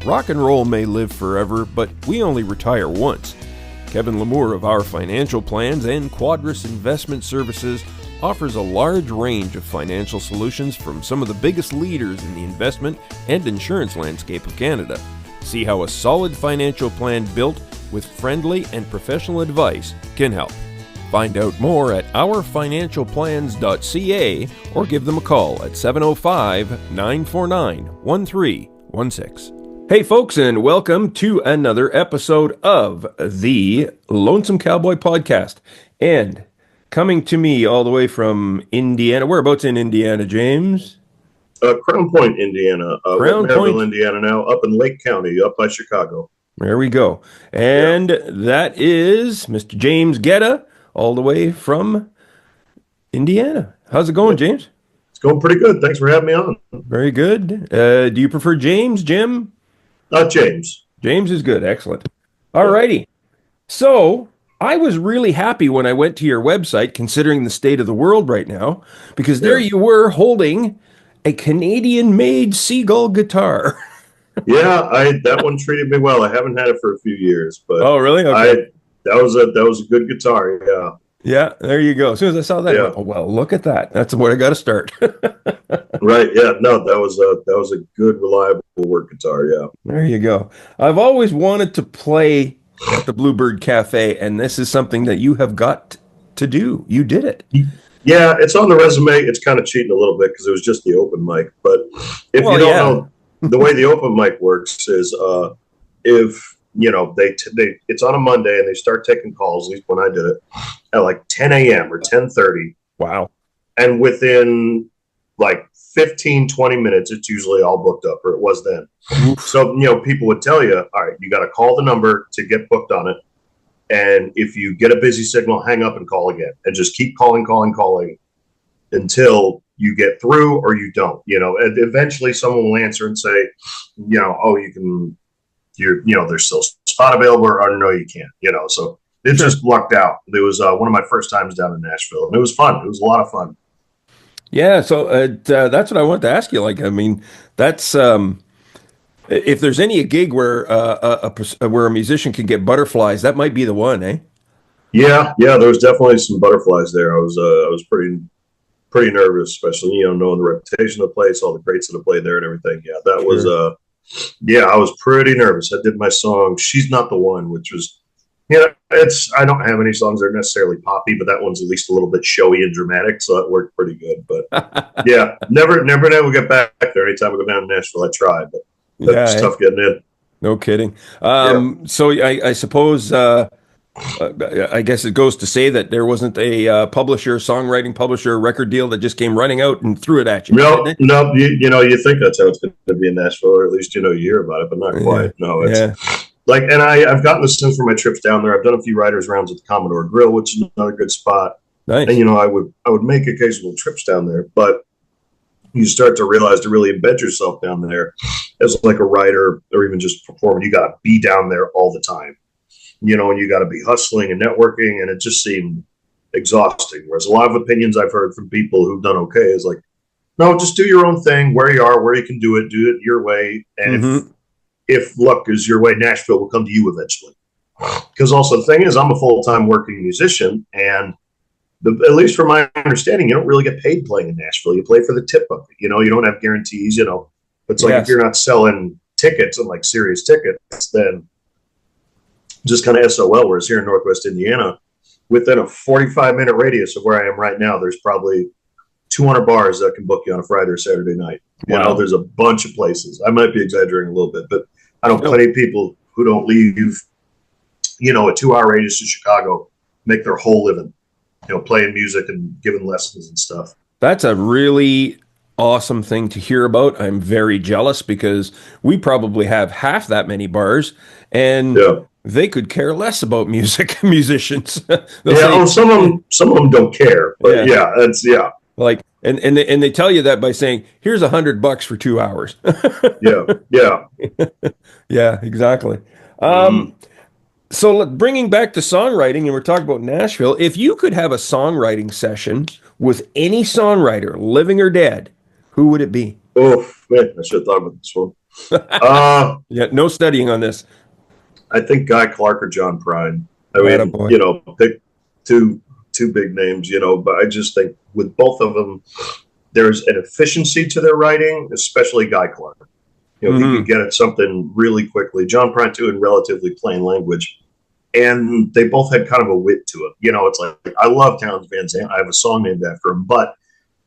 Rock and roll may live forever, but we only retire once. Kevin Lamour of Our Financial Plans and Quadris Investment Services offers a large range of financial solutions from some of the biggest leaders in the investment and insurance landscape of Canada. See how a solid financial plan built with friendly and professional advice can help. Find out more at ourfinancialplans.ca or give them a call at 705-949-1316. Hey folks, and welcome to another episode of the Lonesome Cowboy Podcast. And coming to me all the way from Indiana. Whereabouts in Indiana, James? Crown Point, Indiana. Crown Maryville, Point, Indiana now, up in Lake County, up by Chicago. There we go. And that is Mr. James Gedda, all the way from Indiana. How's it going, James? It's going pretty good. Thanks for having me on. Very good. Do you prefer James, Jim? James. James is good. Excellent. All righty. So I was really happy when I went to your website, considering the state of the world right now, because there you were holding a Canadian-made Seagull guitar. That one treated me well. I haven't had it for a few years, but oh, really? Okay. That was a good guitar. Yeah. Yeah, there you go. As soon as I saw that, I went, oh, well, look at that. That's where I got to start. Right. Yeah. No, that was a good, reliable work guitar. Yeah. There you go. I've always wanted to play at the Bluebird Cafe, and this is something that you have got to do. You did it. Yeah, it's on the resume. It's kind of cheating a little bit because it was just the open mic. But if you don't know, the way the open mic works is if it's on a Monday and they start taking calls, at least when I did it, at like 10 a.m. or 10:30. Wow. And within like 15, 20 minutes, it's usually all booked up, or it was then. Oof. So, people would tell you, all right, you got to call the number to get booked on it. And if you get a busy signal, hang up and call again. And just keep calling until you get through or you don't. And eventually someone will answer and say, there's still a spot available, or no, you can't, so it just lucked out. It was one of my first times down in Nashville, and it was fun. It was a lot of fun. Yeah. So that's what I wanted to ask you. Like, I mean, that's, if there's any gig where a musician can get butterflies, that might be the one, eh? Yeah. There was definitely some butterflies there. I was pretty nervous, especially, knowing the reputation of the place, all the greats that have played there and everything. Yeah, that was, I was pretty nervous. I did my song, She's Not the One, which was, I don't have any songs that are necessarily poppy, but that one's at least a little bit showy and dramatic, so that worked pretty good. But never been able to get back there. Anytime I go down to Nashville, I try, but it's tough getting in. No kidding. So I suppose, I guess it goes to say that there wasn't a songwriting publisher, record deal that just came running out and threw it at you. No. You think that's how it's going to be in Nashville, or at least you hear about it, but not quite. No, it's like, and I've gotten this sense for my trips down there. I've done a few writers' rounds at the Commodore Grill, which is another good spot. Nice. And I would make occasional trips down there, but you start to realize to really embed yourself down there as like a writer or even just performing, you got to be down there all the time. And you got to be hustling and networking, and it just seemed exhausting. Whereas a lot of opinions I've heard from people who've done okay is like, no, just do your own thing where you are, where you can do it your way. And if luck is your way, Nashville will come to you eventually. Because also the thing is, I'm a full-time working musician, and at least from my understanding, you don't really get paid playing in Nashville. You play for the tip of it. You don't have guarantees, It's like if you're not selling tickets and like serious tickets, then just kind of SOL, whereas here in Northwest Indiana, within a 45-minute radius of where I am right now, there's probably 200 bars that can book you on a Friday or Saturday night. Wow. There's a bunch of places. I might be exaggerating a little bit, but I know plenty of people who don't leave, a 2-hour radius to Chicago, make their whole living, playing music and giving lessons and stuff. That's a really awesome thing to hear about. I'm very jealous because we probably have half that many bars, and they could care less about musicians. Some of them don't care, but like, and they tell you that by saying, here's $100 for 2 hours. Yeah, exactly. So bringing back to songwriting, and we're talking about Nashville, if you could have a songwriting session with any songwriter, living or dead, who would it be? Oh, man, I should have thought about this one. Uh, Yeah, no studying on this. I think Guy Clark or John Prine. I mean, Attaboy. pick two big names, but I just think with both of them, there's an efficiency to their writing, especially Guy Clark. He could get at something really quickly. John Prine too, in relatively plain language, and they both had kind of a wit to it. It's like I love Townes Van Zandt. I have a song named after him, but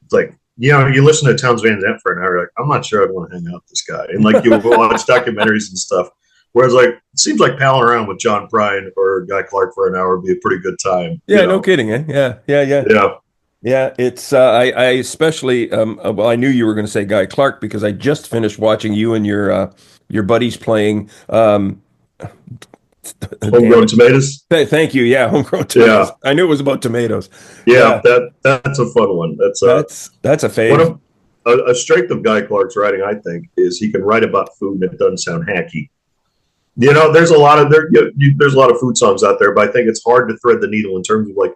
it's like you listen to Townes Van Zandt for an hour, like I'm not sure I'd want to hang out with this guy, and like you watch documentaries and stuff. Whereas, like, it seems like palling around with John Prine or Guy Clark for an hour would be a pretty good time. Yeah, no kidding, eh? Yeah, yeah, yeah. Yeah. Yeah, it's I especially well, I knew you were going to say Guy Clark because I just finished watching you and your buddies playing damn Homegrown it. tomatoes. Thank you. Yeah, homegrown tomatoes. Yeah. I knew it was about tomatoes. Yeah. Yeah, That's a fun one. that's a One fave. of a strength of Guy Clark's writing, I think, is he can write about food and it doesn't sound hacky. There's a lot of there's a lot of food songs out there, but I think it's hard to thread the needle in terms of like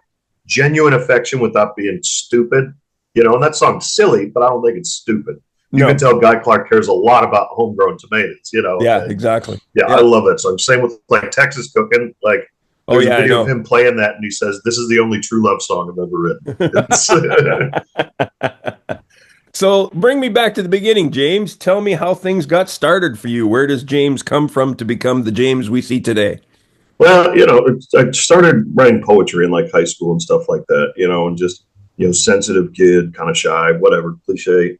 genuine affection without being stupid. And that song's silly, but I don't think it's stupid. You can No. tell Guy Clark cares a lot about homegrown tomatoes. Yeah, And exactly. yeah, I Yeah. love that song. Same with like Texas Cooking. Like Oh there's a yeah, I video of know. him playing that, and he says, "This is the only true love song I've ever written." So bring me back to the beginning, James. Tell me how things got started for you. Where does James come from to become the James we see today? Well, I started writing poetry in like high school and stuff like that, and just, sensitive kid, kind of shy, whatever, cliche.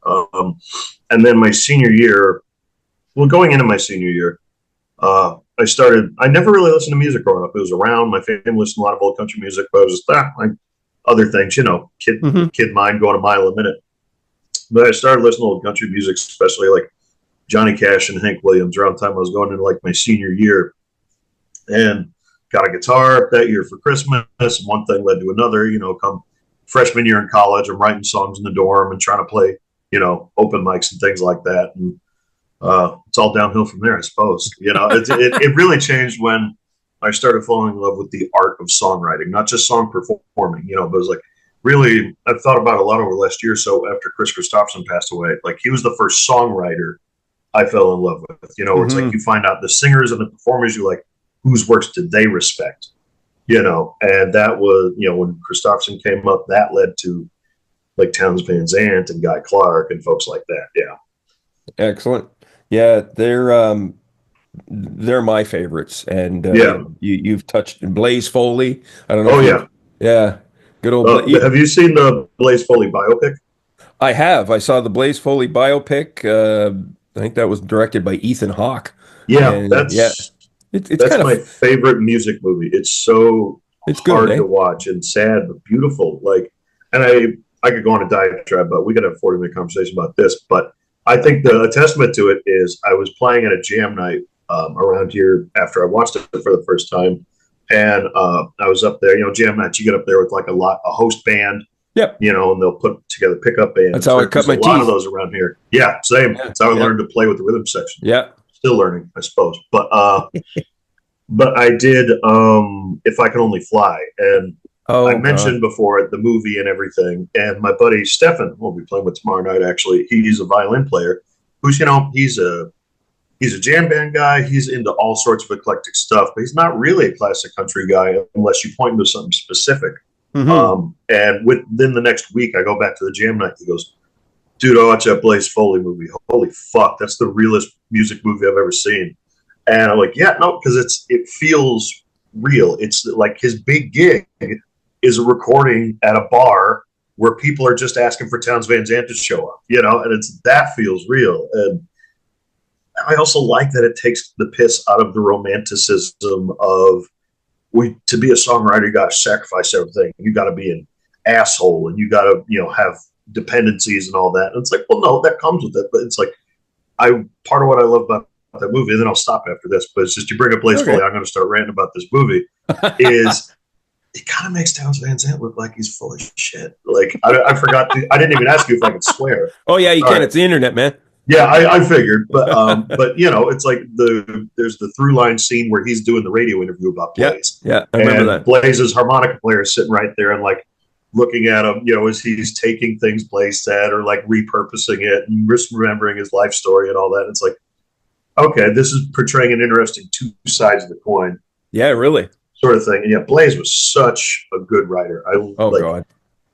And then my senior year, well, going into my senior year, I never really listened to music growing up. It was around, my family listened to a lot of old country music, but I was just, like other things, Hmm. kid mind going a mile a minute. But I started listening to old country music, especially like Johnny Cash and Hank Williams around the time I was going into like my senior year, and got a guitar that year for Christmas. And one thing led to another. Come freshman year in college, I'm writing songs in the dorm and trying to play, open mics and things like that. And it's all downhill from there, I suppose. It really changed when I started falling in love with the art of songwriting, not just song performing. But it was like really, I've thought about it a lot over the last year or so after Chris Christopherson passed away. Like he was the first songwriter I fell in love with. Where it's like Hmm. you find out the singers and the performers, you like, whose works did they respect? And that was, when Christopherson came up, that led to like Townes Van Zandt and Guy Clark and folks like that. Yeah. Excellent. Yeah, they're my favorites, and Yeah. you've touched Blaze Foley. I don't know Oh, if yeah. you, yeah, good old. Have you seen the Blaze Foley biopic? I have. I saw the Blaze Foley biopic. I think that was directed by Ethan Hawke, Yeah. and yeah, That's, it's that's kind my of favorite music movie. It's so it's good, hard eh? to watch and sad, but beautiful. Like, and I could go on a diatribe, but we could have a 40-minute conversation about this. But I think the testament to it is I was playing at a jam night around here after I watched it for the first time. And I was up there, jam nights, you get up there with like a host band, Yep, and they'll put together pickup that's bands. how I cut There's my a lot of teeth. those around here. Yeah, same. Yeah, That's how I yeah, learned to play with the rhythm section. yeah. Still learning, I suppose. But I did If I Can Only Fly. And I Oh God. mentioned before the movie and everything. And my buddy Stefan, we'll be playing with tomorrow night, actually. He's a violin player who's, he's a jam band guy. He's into all sorts of eclectic stuff, but he's not really a classic country guy unless you point him to something specific. Hmm. And within the next week, I go back to the jam night. He goes, "Dude, I watched that Blaze Foley movie. Holy fuck, that's the realest music movie I've ever seen." And I'm like, "Yeah, no, because it feels real. It's like his big gig is a recording at a bar where people are just asking for Townes Van Zandt to show up, and that feels real." And I also like that it takes the piss out of the romanticism of to be a songwriter, you got to sacrifice everything. You got to be an asshole, and you got to have dependencies and all that. And it's like, well, no, that comes with it. But it's like part of what I love about that movie, and then I'll stop after this. But it's just you bring up Blaze Okay. Foley, I'm going to start ranting about this movie. Is it kind of makes Townes Van Zandt look like he's full of shit. Like I forgot. I didn't even ask you if I could swear. Oh yeah, you All can. right. It's the internet, man. Yeah, I figured, but it's like there's the through line scene where he's doing the radio interview about Yeah, Blaze, yeah, I remember and that. Blaze's harmonica player is sitting right there and like looking at him, as he's taking things Blaze said or like repurposing it and remembering his life story and all that. It's like okay, this is portraying an interesting two sides of the coin Yeah, really. sort of thing. And yeah, Blaze was such a good writer. I Oh like God.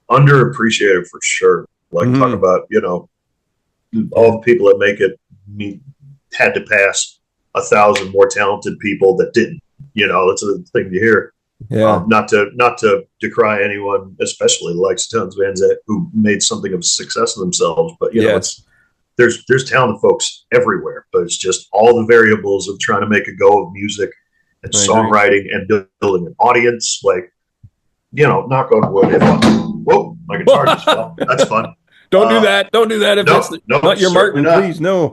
underappreciated for sure. Like talk Hmm. about, all Yeah. the people that make it had to pass 1,000 more talented people that didn't. That's a thing to hear. Yeah. Not to decry anyone, especially like Stones Van Zandt, who made something of a success of themselves. But Yes. there's talented folks everywhere. But it's just all the variables of trying to make a go of music and I agree. songwriting and building an audience. Like, knock on wood. Whoa, my guitar just fell. That's fun. Don't do that. Don't do that if that's No, not your certainly Martin, not. please. No.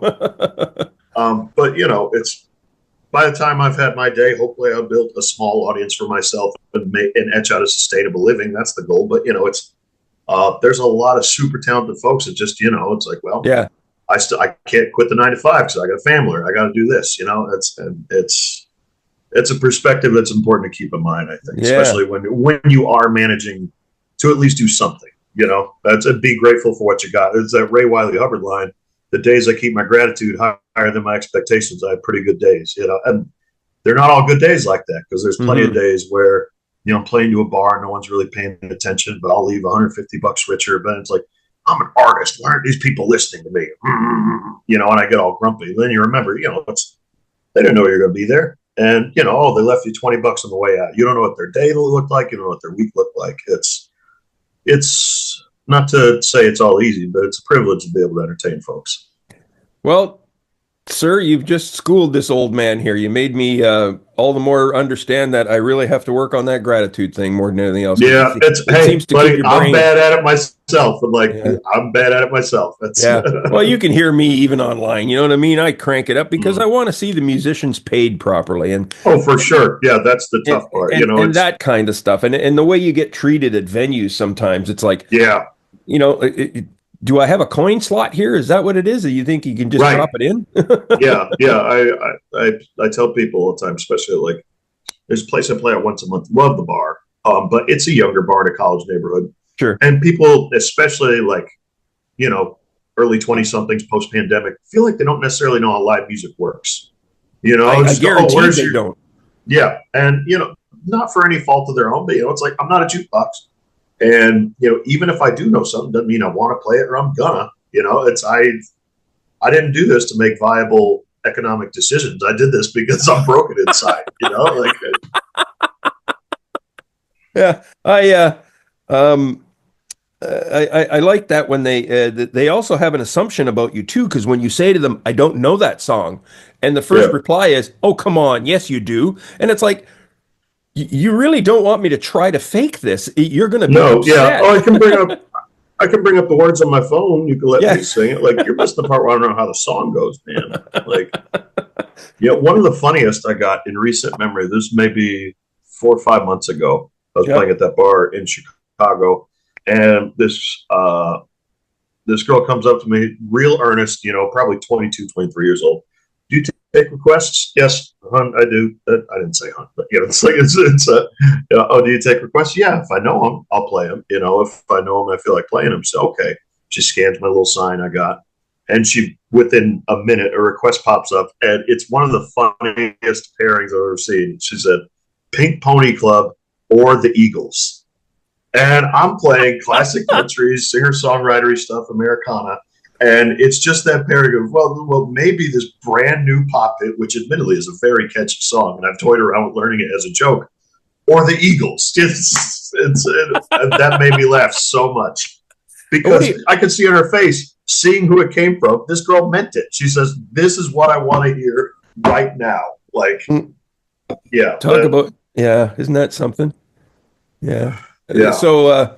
But it's by the time I've had my day, hopefully I've built a small audience for myself and etch out a sustainable living. That's the goal. But it's there's a lot of super talented folks that just it's like, well, Yeah. I can't quit the 9 to 5 because I got a family. Or I got to do this. It's a perspective that's important to keep in mind. I think, Yeah. especially when you are managing to at least do something. That's be grateful for what you got. It's that Ray Wiley Hubbard line. The days I keep my gratitude higher than my expectations, I have pretty good days. And they're not all good days like that because there's plenty of days where I'm playing to a bar, no one's really paying attention, but I'll leave $150 richer. But it's like, I'm an artist. Why aren't these people listening to me? And I get all grumpy. Then you remember, they didn't know you're going to be there. And, they left you $20 on the way out. You don't know what their day looked like. You don't know what their week looked like. It's not to say it's all easy, but it's a privilege to be able to entertain folks. Well, sir, you've just schooled this old man here. You made me all the more understand that I really have to work on that gratitude thing more than anything else. Yeah, It hey, seems to keep buddy, your I'm brain. bad at it myself. Yeah. I'm bad at it myself. That's Yeah. Well, you can hear me even online. You know what I mean? I crank it up because I want to see the musicians paid properly, and oh, for sure. Yeah, that's the and tough part. and that kind of stuff, and the way you get treated at venues sometimes. It's like, yeah, do I have a coin slot here? Is that what it is? Or you think you can just right. drop it in? Yeah. I tell people all the time, especially like there's a place I play at once a month. Love the bar, but it's a younger bar in a college neighborhood, Sure. and people, especially like early 20 somethings post pandemic, feel like they don't necessarily know how live music works. I Just go, oh, guarantee where's they your don't. yeah, and not for any fault of their own, but it's like I'm not a jukebox. And even if I do know something, doesn't mean I want to play it or I'm gonna. I didn't do this to make viable economic decisions. I did this because I'm broken inside. Like Yeah, um, I like that when they also have an assumption about you too, because when you say to them, "I don't know that song," and the first yeah, reply is, "Oh, come on, yes you do," and it's like, you really don't want me to try to fake this. You're going to be no, yeah. upset. Oh, I can bring up the words on my phone. You can let Yeah. me sing it. Like you're missing the part where I don't know how the song goes, man. Like one of the funniest I got in recent memory. This may be 4 or 5 months ago. I was Yeah. playing at that bar in Chicago, and this girl comes up to me, real earnest, probably 22, 23 years old. Do you take requests? Yes, hon, I do. I didn't say hon, but it's like oh, do you take requests? Yeah, if I know them, I'll play them. If I know them, I feel like playing them. So okay, she scans my little sign I got, and within a minute, a request pops up, and it's one of the funniest pairings I've ever seen. She said, "Pink Pony Club" or the Eagles. And I'm playing classic country, singer-songwritery stuff, Americana. And it's just that pairing of, well, maybe this brand new pop hit, which admittedly is a very catchy song, and I've toyed around with learning it as a joke, or the Eagles. That made me laugh so much because I could see on her face, seeing who it came from, this girl meant it. She says, "This is what I want to hear right now." Like, yeah. Yeah, isn't that something? Yeah. Yeah. So,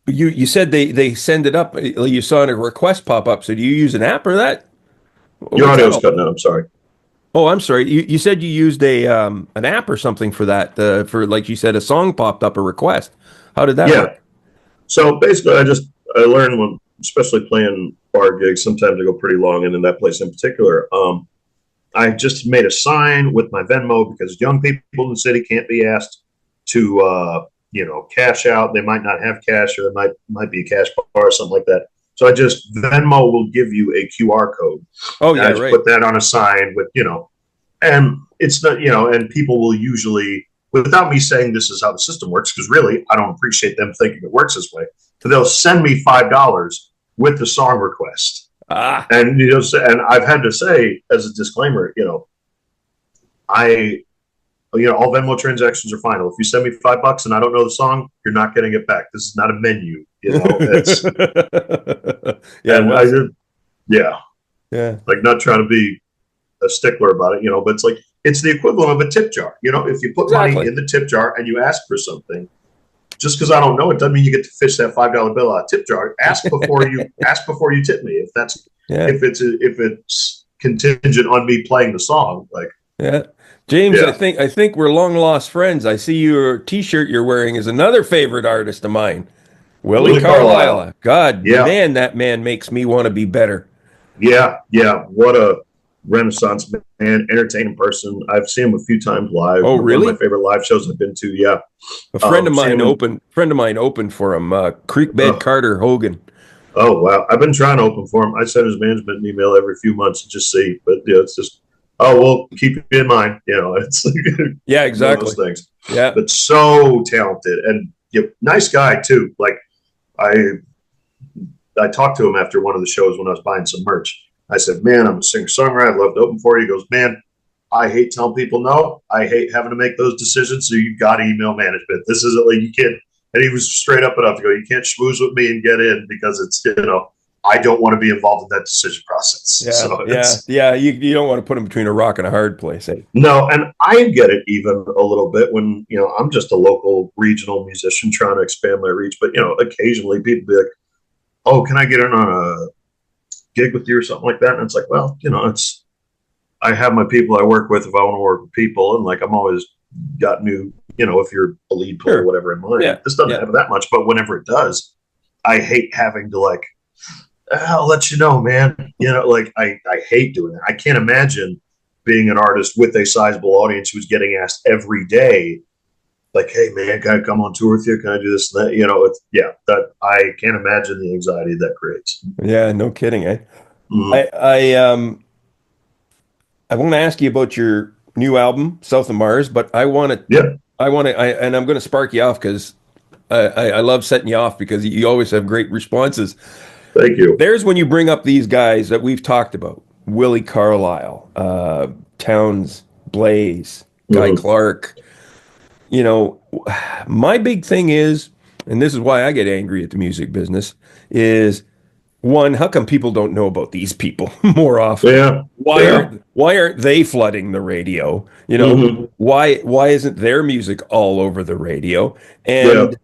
you said they send it up. You saw a request pop up. So do you use an app or that? Your What's that audio's all? cutting out. I'm sorry. Oh, I'm sorry. You said you used an app or something for that. For like you said, a song popped up, a request. How did that Yeah. work? So basically, I learned when, especially playing bar gigs, sometimes I go pretty long, and in that place in particular, I just made a sign with my Venmo because young people in the city can't be asked to cash out. They might not have cash, or it might be a cash bar or something like that. So I just Venmo will give you a QR code. Oh And yeah, I just right. put that on a sign with, and it's not, and people will usually, without me saying this is how the system works, because really I don't appreciate them thinking it works this way. So they'll send me $5 with the song request, Ah, and and I've had to say as a disclaimer, I all Venmo transactions are final. If you send me $5 and I don't know the song, you're not getting it back. This is not a menu. It's yeah, and I well, did, yeah, yeah, like not trying to be a stickler about it, but it's like it's the equivalent of a tip jar. If you put money exactly. in the tip jar and you ask for something, just because I don't know it doesn't mean you get to fish that $5 bill out of tip jar. Ask before you tip me Yeah, if it's contingent on me playing the song. Like, yeah. James, I yeah, think I think we're long lost friends. I see your T-shirt you're wearing is another favorite artist of mine, Willie Willie Carlisle. Carlisle. God, Yeah, man, that man makes me want to be better. yeah, yeah. What a Renaissance man, entertaining person. I've seen him a few times live. Oh, One of my really? favorite live shows I've been to. Yeah, A friend of seen mine him in. opened for him, Creekbed Uh, Carter Hogan. oh wow, I've been trying to open for him. I send his management an email every few months to just see, but it's just, oh, we'll keep you in mind. It's like Yeah, one of those exactly. things. Yeah. But so talented and nice guy too. Like I I talked to him after one of the shows when I was buying some merch. I said, "Man, I'm a singer songwriter. I'd love to open for you." He goes, "Man, I hate telling people no. I hate having to make those decisions. So you got to email management. This isn't like you can't." And he was straight up enough to go, "You can't schmooze with me and get in because it's I don't want to be involved in that decision process." Yeah, So yeah, yeah. You don't want to put him between a rock and a hard place. Eh? no, and I get it even a little bit when I'm just a local regional musician trying to expand my reach. But occasionally people be like, "Oh, can I get in on a gig with you or something like that?" And it's like, well, it's I have my people I work with if I want to work with people, and like I'm always got new, if you're a lead player or Sure. whatever in mind. Yeah, This doesn't yeah. happen that much, but whenever it does, I hate having to like, I'll let you know, man. Like I hate doing it. I can't imagine being an artist with a sizable audience who's getting asked every day, like, "Hey man, can I come on tour with you? Can I do this and that?" It's that I can't imagine the anxiety that creates. Yeah, no kidding, eh? Mm, I want to ask you about your new album, South of Mars, but yeah, and I'm going to spark you off because I love setting you off because you always have great responses. thank you. There's when you bring up these guys that we've talked about, Willie Carlisle, Towns, Blaze, Guy Mm, Clark. You know, my big thing is, and this is why I get angry at the music business, is one, how come people don't know about these people more often? yeah, yeah. Why aren't they flooding the radio? Hmm. Why isn't their music all over the radio? Yeah. And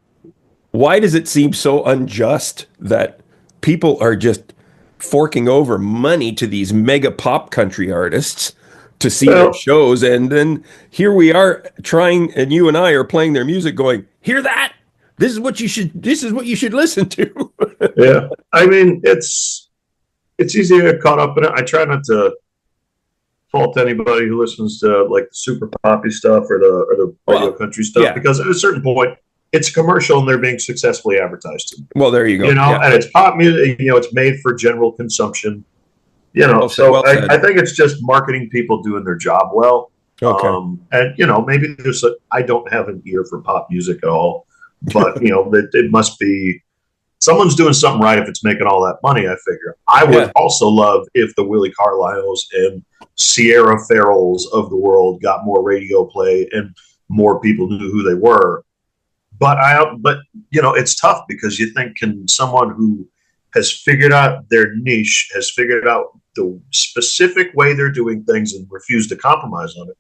why does it seem so unjust that people are just forking over money to these mega pop country artists to see their Well, shows? And then here we are trying, and you and I are playing their music going, hear that? This is what you should listen to. yeah. I mean, it's easy to get caught up in it. I try not to fault anybody who listens to like the super poppy stuff or the radio Well, country stuff yeah. because at a certain point, it's a commercial and they're being successfully advertised to. Well, there you go. Yeah. And it's pop music. It's made for general consumption. Well said. So Well I said. think it's just marketing people doing their job well. Okay. And maybe I don't have an ear for pop music at all, but it must be someone's doing something right if it's making all that money. I figure I Yeah. would also love if the Willie Carlisles and Sierra Farrells of the world got more radio play and more people knew who they were. But it's tough because you think, can someone who has figured out their niche, has figured out the specific way they're doing things and refuse to compromise on it,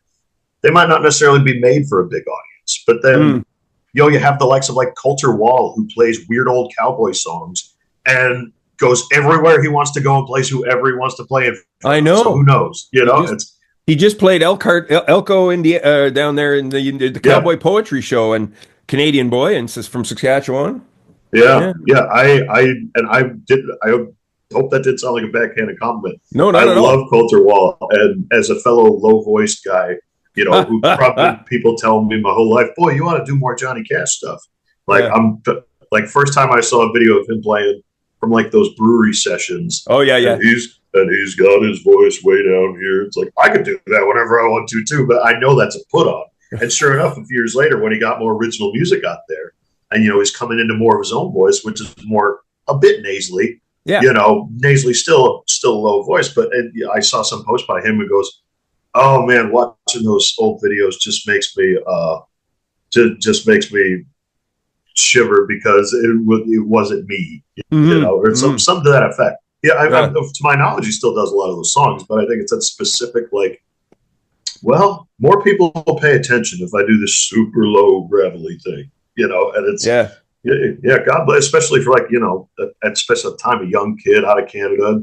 they might not necessarily be made for a big audience. But then Mm, you have the likes of like Coulter Wall, who plays weird old cowboy songs and goes everywhere he wants to go and plays whoever he wants to play in I front of. So who know. knows? He just It's he just played Elko India down there in the yeah, Cowboy Poetry Show and Canadian boy and from Saskatchewan. yeah, Yeah. yeah. I hope that didn't sound like a backhanded compliment. No, I not at all. love Coulter Wall, and as a fellow low voiced guy, who probably people tell me my whole life, boy, you ought to do more Johnny Cash stuff. Like Yeah. I'm like first time I saw a video of him playing. from like those brewery sessions. Oh yeah, yeah. And he's got his voice way down here. It's like I could do that whenever I want to too, but I know that's a put on. And sure enough, a few years later, when he got more original music out there, and he's coming into more of his own voice, which is more a bit nasally. Yeah. Nasally still a low voice, but I saw some post by him who goes, "Oh man, watching those old videos just makes me shiver because it wasn't me, or something to that effect." Yeah, to my knowledge, he still does a lot of those songs, but I think it's that specific, like, well, more people will pay attention if I do this super low gravelly thing, and it's God bless, especially for especially at the time, a young kid out of Canada,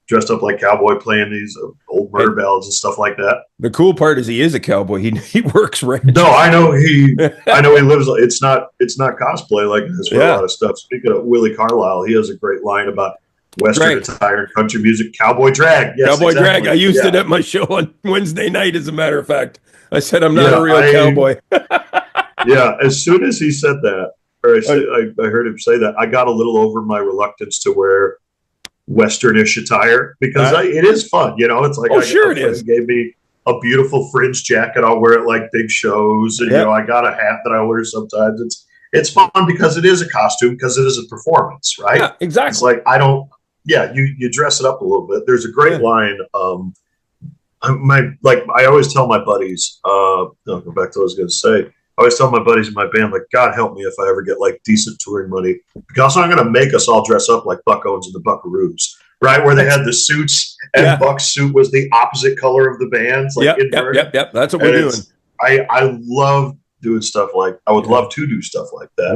dressed up like cowboy playing these old murder ballads and stuff like that. The cool part is he is a cowboy. He works ranch. No, I know he lives. It's not cosplay like this for a lot of stuff. Speaking of Willie Carlisle, he has a great line about Western attire and country music, cowboy drag. Yes, cowboy drag. I used it at my show on Wednesday night. As a matter of fact, I said I'm not a real cowboy. Yeah, as soon as he said that, or I heard him say that, I got a little over my reluctance to wear Westernish attire because it is fun. It's like it is. Gave me a beautiful fringe jacket. I'll wear it like big shows, and I got a hat that I wear sometimes. It's fun because it is a costume, because it is a performance, right? Yeah, exactly. It's like you dress it up a little bit. There's a great line. I always tell my buddies. I'll go back to what I was going to say. I always tell my buddies in my band, like, God help me if I ever get like decent touring money, because I'm going to make us all dress up like Buck Owens and the Buckaroos, right? Where they had the suits, and Buck's suit was the opposite color of the band's. Like yep. That's what we're doing. I love doing stuff like, I would love to do stuff like that.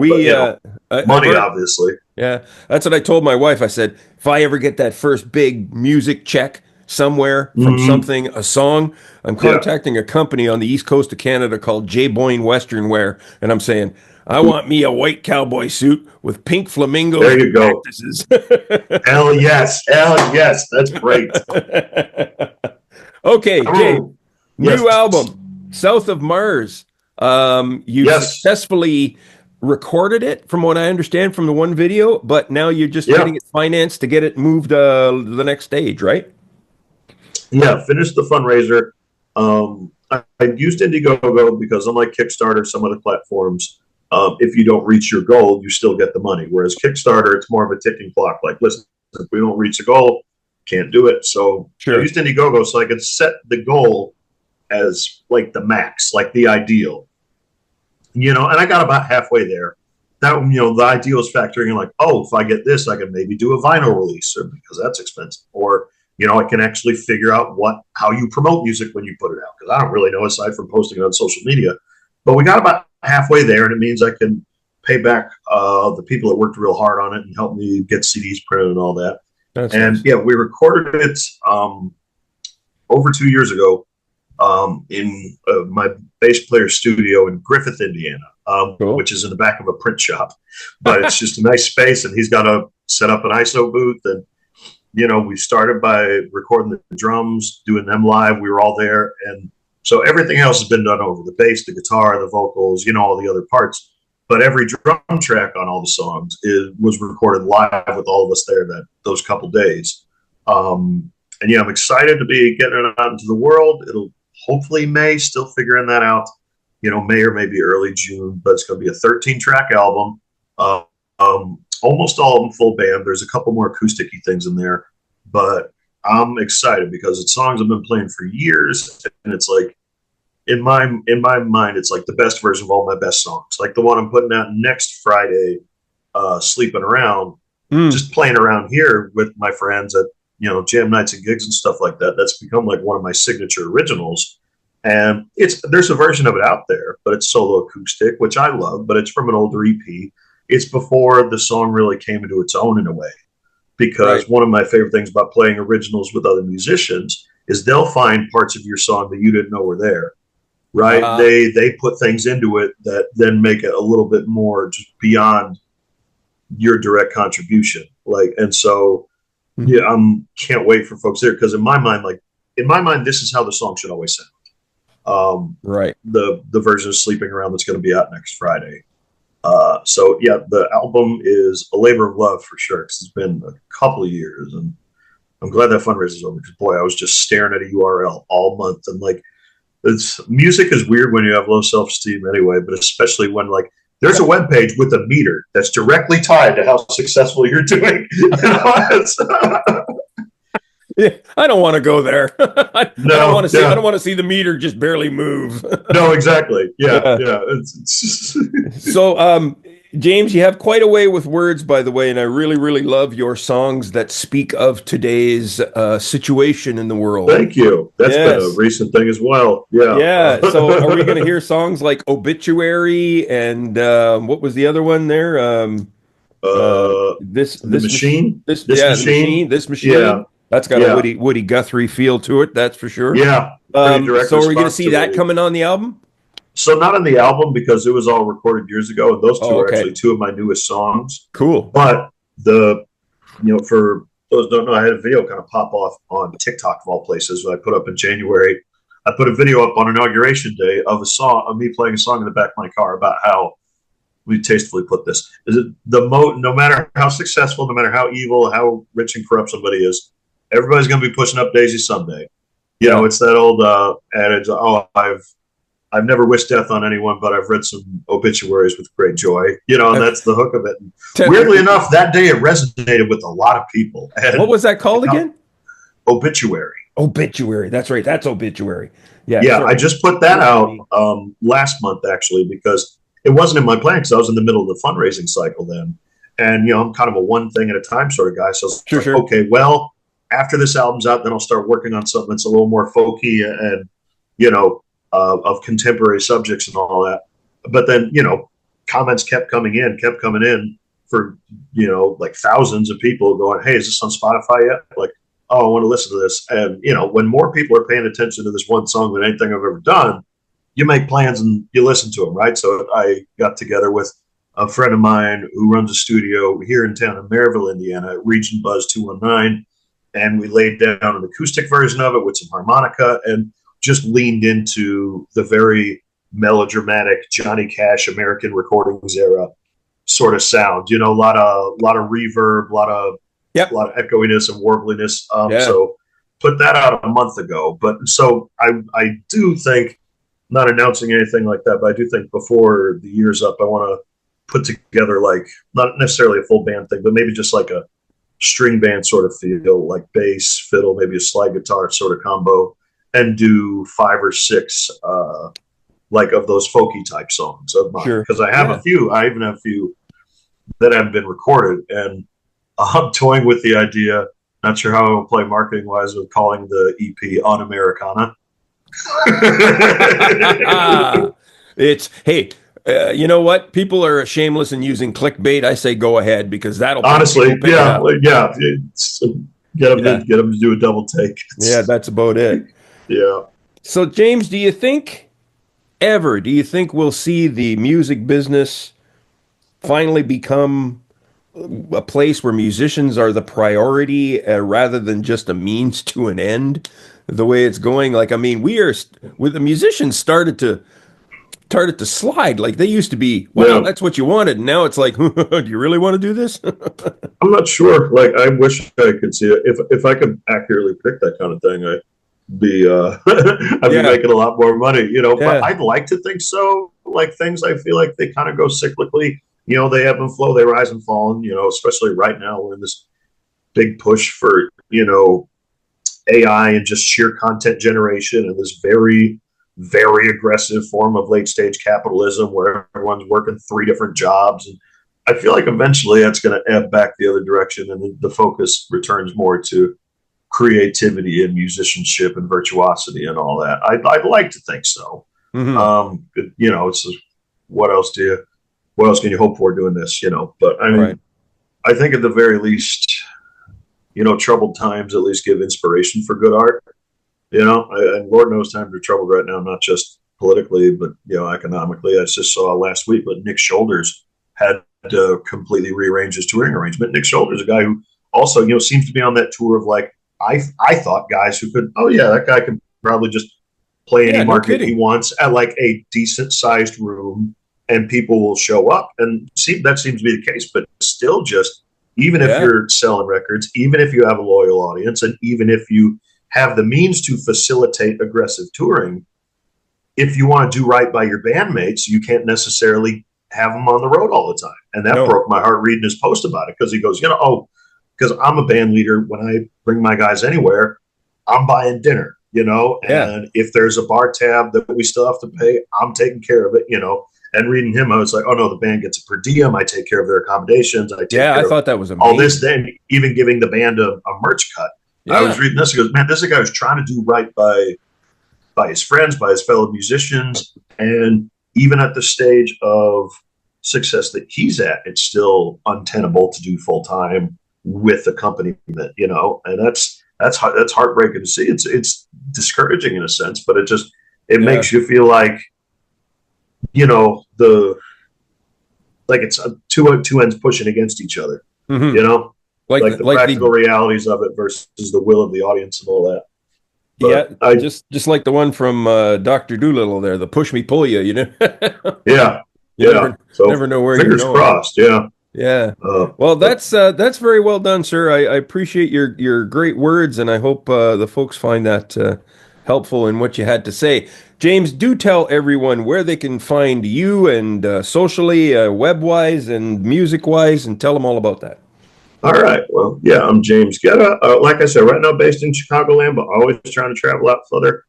Money, obviously. Yeah, that's what I told my wife. I said, if I ever get that first big music check somewhere from something, a song, I'm contacting a company on the east coast of Canada called J. Boyne Western Wear, and I'm saying, I want me a white cowboy suit with pink flamingos. There you go. Hell yes, that's great. Okay, Jay, new album, South of Mars. You successfully recorded it, from what I understand from the one video, but now you're just getting it financed to get it moved the next stage, right? Yeah, finished the fundraiser. I used Indiegogo because, unlike Kickstarter, some of the platforms, if you don't reach your goal, you still get the money. Whereas Kickstarter, it's more of a ticking clock. Like, listen, if we don't reach the goal, can't do it. So I used Indiegogo so I could set the goal as like the max, like the ideal. And I got about halfway there. That, the ideal is factoring in like, oh, if I get this, I can maybe do a vinyl release, or because that's expensive. Or I can actually figure out how you promote music when you put it out, because I don't really know aside from posting it on social media. But we got about halfway there, and it means I can pay back the people that worked real hard on it and helped me get CDs printed and all that. That's nice. We recorded it over 2 years ago in my bass player's studio in Griffith, Indiana, which is in the back of a print shop. But it's just a nice space, and he's got to set up an ISO booth, and we started by recording the drums, doing them live. We were all there. And so everything else has been done over: the bass, the guitar, the vocals, all the other parts. But every drum track on all the songs was recorded live with all of us there those couple days. I'm excited to be getting it out into the world. It'll hopefully May, still figuring that out, May or maybe early June, but it's going to be a 13-track album. Almost all of them full band. There's a couple more acoustic-y things in there, but I'm excited because it's songs I've been playing for years, and it's like, in my mind, it's like the best version of all my best songs. Like the one I'm putting out next Friday, Sleeping Around, just playing around here with my friends at jam nights and gigs and stuff like that. That's become like one of my signature originals, and there's a version of it out there, but it's solo acoustic, which I love, but it's from an older EP. It's before the song really came into its own in a way, because one of my favorite things about playing originals with other musicians is they'll find parts of your song that you didn't know were there, right? They put things into it that then make it a little bit more just beyond your direct contribution. And so, can't wait for folks there, because in my mind, this is how the song should always sound. The version of Sleeping Around that's going to be out next Friday. So yeah, the album is a labor of love for sure, because it's been a couple of years, and I'm glad that fundraiser's over. Because boy, I was just staring at a URL all month, and like, it's music is weird when you have low self esteem anyway, but especially when like there's a web page with a meter that's directly tied to how successful you're doing. Yeah, I don't want to go there. I don't want No, to see. I yeah, don't want to see the meter just barely move. no, exactly. Yeah, Yeah. yeah. It's So, James, you have quite a way with words, by the way, and I really, really love your songs that speak of today's situation in the world. Thank you. That's been a Yes. recent thing as well. Yeah. Yeah. So, are we going to hear songs like Obituary and what was the other one there? This, The this machine, machine, this, this yeah, the machine. machine, this Yeah, machine. That's got a yeah, Woody Guthrie feel to it. That's for sure. yeah. Pretty direct So, are we going to response see to that Woody. coming on the album? So not on the album because it was all recorded years ago, and those Oh, two are okay. actually two of my newest songs. Cool. But the for those who don't know, I had a video kind of pop off on TikTok of all places. I put up in January. I put a video up on inauguration day of a song of me playing a song in the back of my car about how we tastefully put this is it no matter how successful, no matter how evil, how rich and corrupt somebody is, everybody's going to be pushing up Daisy someday. Yeah. It's that old adage. Oh, I've never wished death on anyone, but I've read some obituaries with great joy. And that's the hook of it. And weirdly enough, that day it resonated with a lot of people. And, What was that called again? Obituary. Obituary. That's right. That's Obituary. Yeah. Yeah, Sorry. I just put that out last month actually because it wasn't in my plan because I was in the middle of the fundraising cycle then, and I'm kind of a one thing at a time sort of guy. So Sure, like, sure. okay, well, after this album's out, then I'll start working on something that's a little more folky and of contemporary subjects and all that. But then comments kept coming in for like thousands of people going, "Hey, is this on Spotify yet?" Like, oh, I want to listen to this. And when more people are paying attention to this one song than anything I've ever done, you make plans and you listen to them, right? So I got together with a friend of mine who runs a studio here in town in Maryville, Indiana, at Region Buzz 219, and we laid down an acoustic version of it with some harmonica and just leaned into the very melodramatic Johnny Cash American recordings era sort of sound. A lot of reverb, Yep. a lot of echoiness and warbliness. Yeah. So put that out a month ago. But so I do think, not announcing anything like that, but I do think before the year's up, I want to put together like not necessarily a full band thing, but maybe just like a string band sort of feel, like bass, fiddle, maybe a slide guitar sort of combo, and do 5 or 6 like of those folky type songs of mine. Sure. Because I have a few. I even have a few that haven't been recorded, and I'm toying with the idea. Not sure how I will play marketing wise with calling the EP on Americana. It's hey, you know what? People are shameless in using clickbait. I say go ahead because that'll Honestly, yeah, yeah. Get Yeah. them to do a double take. Yeah, that's about it. Yeah. So, James, do you think we'll see the music business finally become a place where musicians are the priority rather than just a means to an end? The way it's going, like, I mean, with the musicians started to slide. Like they used to be, well, that's what you wanted. And now it's like, do you really want to do this? I'm not sure. Like, I wish I could see it. If I could accurately pick that kind of thing, I'd be I'd be making a lot more money, But I'd like to think so. Like things, I feel like they kind of go cyclically. They ebb and flow, they rise and fall. And especially right now, we're in this big push for AI and just sheer content generation, and this very, very aggressive form of late stage capitalism where everyone's working 3 different jobs. And I feel like eventually that's going to ebb back the other direction, and the focus returns more to creativity and musicianship and virtuosity and all that. I'd like to think so. Mm-hmm. It's just, what else can you hope for doing this? But I mean, Right. I think at the very least, troubled times at least give inspiration for good art. And Lord knows times are troubled right now, not just politically, but economically. I just saw last week, but Nick Shoulders had to completely rearrange his touring arrangement. Nick Shoulders, a guy who also seems to be on that tour of like I thought guys who could, oh yeah, that guy can probably just play any market he wants at like a decent sized room and people will show up, and that seems to be the case. But still, just even if you're selling records, even if you have a loyal audience, and even if you have the means to facilitate aggressive touring, if you want to do right by your bandmates, you can't necessarily have them on the road all the time. And that broke my heart reading his post about it, because he goes, because I'm a band leader, when I bring my guys anywhere, I'm buying dinner, and if there's a bar tab that we still have to pay, I'm taking care of it, And reading him, I was like, oh no, the band gets a per diem. I take care of their accommodations. I take care I thought that was amazing. All this, then even giving the band a merch cut. I was reading this. He goes, man, this is a guy who's trying to do right by his friends, by his fellow musicians, and even at the stage of success that he's at, it's still untenable to do full time with accompaniment, and that's heartbreaking to see. It's discouraging in a sense, but it makes you feel like, it's two ends pushing against each other, like the practical realities of it versus the will of the audience and all that. But just like the one from Dr. Doolittle there, the push me, pull you, Never know where you're going. Fingers crossed, Yeah. Well, that's very well done, sir. I appreciate your great words, and I hope the folks find that helpful in what you had to say. James, do tell everyone where they can find you, and socially, web-wise and music-wise, and tell them all about that. All right. Well, I'm James Gedda. Like I said, right now based in Chicagoland, but always trying to travel out further.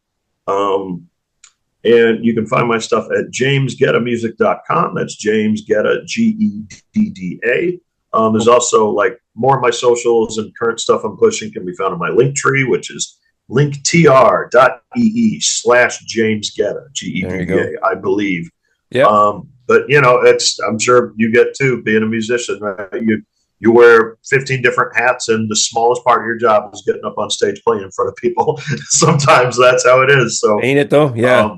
And you can find my stuff at jamesgeddamusic.com. That's James Gedda, Gedda. There's also more of my socials and current stuff I'm pushing can be found on my link tree, which is linktr.ee/James Gedda, Gedda, I believe. Yeah. But I'm sure you get too, being a musician, right? You wear 15 different hats, and the smallest part of your job is getting up on stage playing in front of people. Sometimes that's how it is. So ain't it though? Yeah.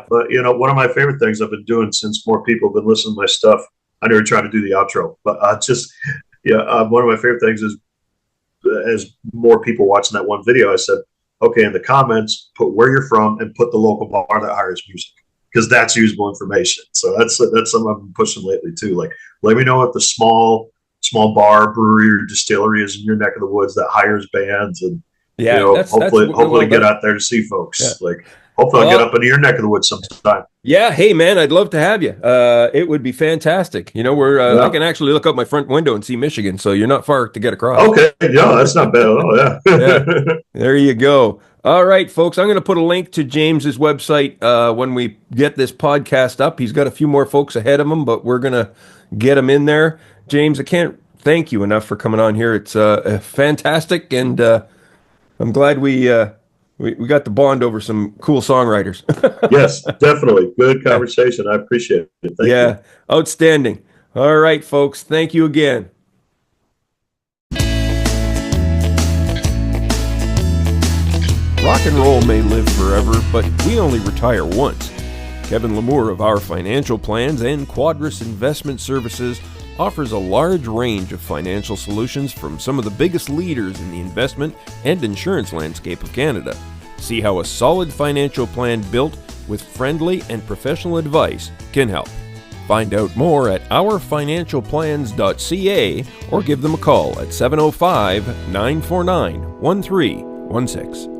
But one of my favorite things I've been doing since more people have been listening to my stuff, I never try to do the outro, but one of my favorite things is, as more people watching that one video, I said, okay, in the comments, put where you're from and put the local bar that hires music, because that's usable information. So that's something I've been pushing lately too. Like, let me know what the small bar, brewery, or distillery is in your neck of the woods that hires bands, and hopefully get out there to see folks. Hopefully I'll get up into your neck of the woods sometime. Yeah, hey man, I'd love to have you. It would be fantastic. I can actually look out my front window and see Michigan, so you're not far to get across. Okay, yeah, that's not bad at all. Yeah. There you go. All right, folks, I'm going to put a link to James's website when we get this podcast up. He's got a few more folks ahead of him, but we're going to get him in there. James, I can't thank you enough for coming on here. It's fantastic, and I'm glad we got the bond over some cool songwriters. Yes, definitely. Good conversation. I appreciate it. Thank you. Outstanding. All right, folks. Thank you again. Rock and roll may live forever, but we only retire once. Kevin Lamour of Our Financial Plans and Quadris Investment Services offers a large range of financial solutions from some of the biggest leaders in the investment and insurance landscape of Canada. See how a solid financial plan built with friendly and professional advice can help. Find out more at ourfinancialplans.ca or give them a call at 705-949-1316.